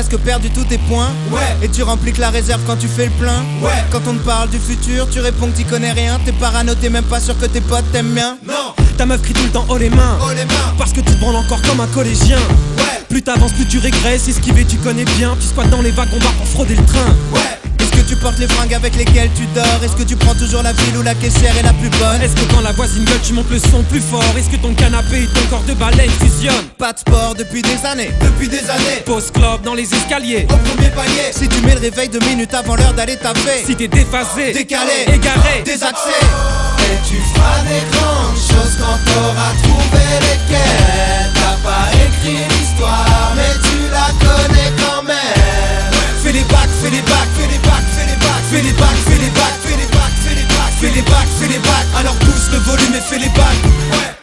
presque perdu tous tes points. Ouais. Et tu remplis que la réserve quand tu fais le plein. Ouais. Quand on te parle du futur, tu réponds que t'y connais rien. T'es parano, t'es même pas sûr que tes potes t'aiment bien. Non. Ta meuf crie tout le temps haut les mains, Oh les mains. parce que tu te branles encore comme un collégien. Ouais. Plus t'avances, plus tu régresses, esquiver tu connais bien. Tu squattes dans les wagons-bars pour frauder le train. Ouais. Est-ce que tu portes les fringues avec lesquelles tu dors? Est-ce que tu prends toujours la file où la caissière est la plus bonne? Est-ce que quand la voisine gueule tu montes le son plus fort? Est-ce que ton canapé et ton corps de baleine fusionnent? Pas de sport depuis des années. Depuis des années. Pause club dans les escaliers. Au premier palier. Si tu mets le réveil 2 minutes avant l'heure d'aller taper. Si t'es déphasé, Décalé. égaré, Désaxé. Et tu feras des grandes choses quand t'auras trouvé lesquelles. T'as pas écrit l'histoire, mais tu la connais quand même. Fais les bacs, fais les bacs, fais les bacs, fais les bacs, fais les bacs, fais les bacs, fais les bacs, fais les bacs, fais les bacs, fais les bacs. Alors pousse le volume et fais les bacs. Ouais.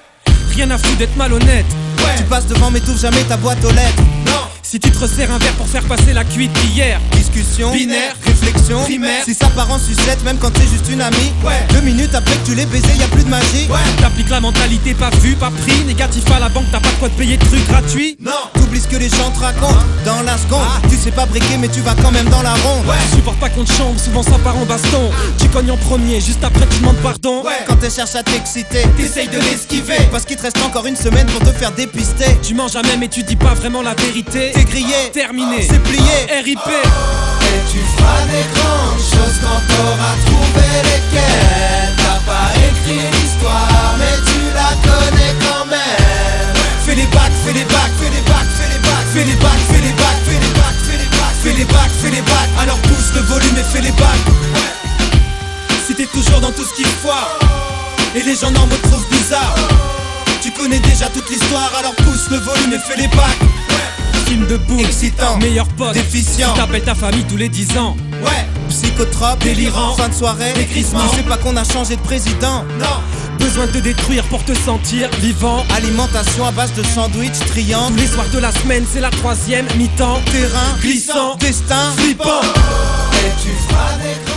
rien à foutre d'être malhonnête. Ouais. Tu passes devant mais t'ouvres jamais ta boîte aux lettres. Non. Si tu te resserres un verre pour faire passer la cuite d'hier. Discussion, Binaire, réflexion, primaire. Si ça part en sucette même quand c'est juste une amie. Ouais. 2 minutes après que tu l'aies baisé y'a plus de magie. Ouais. T'appliques la mentalité pas vu, pas pris. Négatif à la banque, t'as pas de quoi te payer de trucs gratuits. Non. T'oublies ce que les gens te racontent dans la seconde. Tu sais pas briquer mais tu vas quand même dans la ronde. Ouais. Tu supportes pas qu'on te chambre, souvent ça part en baston. Tu cognes en premier, juste après tu demandes pardon. Ouais. Quand elle cherche à t'exciter, T'essayes de l'esquiver. parce qu'il te reste encore une semaine pour te faire dépister. Tu manges jamais mais tu dis pas vraiment la vérité. T'es grillé, Terminé, c'est plié. RIP. Et tu feras des grandes choses quand t'auras trouvé lesquelles. T'as pas écrit l'histoire, mais tu la connais quand même. Fais les bacs, fais les bacs, fais les bacs, fais les bacs, fais les bacs, fais les bacs, fais les bacs, fais les bacs, fais les bacs, fais les bacs. Alors pousse le volume et fais les bacs. Si t'es toujours dans tout ce qu'il foire et les gens en me trouvent bizarre, tu connais déjà toute l'histoire, alors pousse le volume et fais les bacs. Film de boum, Excitant, meilleur pote, déficient. Tu t'appelles ta famille tous les 10 ans. Ouais, psychotrope, Délirant. fin de soirée, Décrissement. Tu sais pas qu'on a changé de président. non, Besoin de te détruire pour te sentir vivant. Alimentation à base de sandwich, Tous triangle, les soirs de la semaine, c'est la 3e mi-temps. terrain, Glissant, destin, flippant. et tu feras des grandes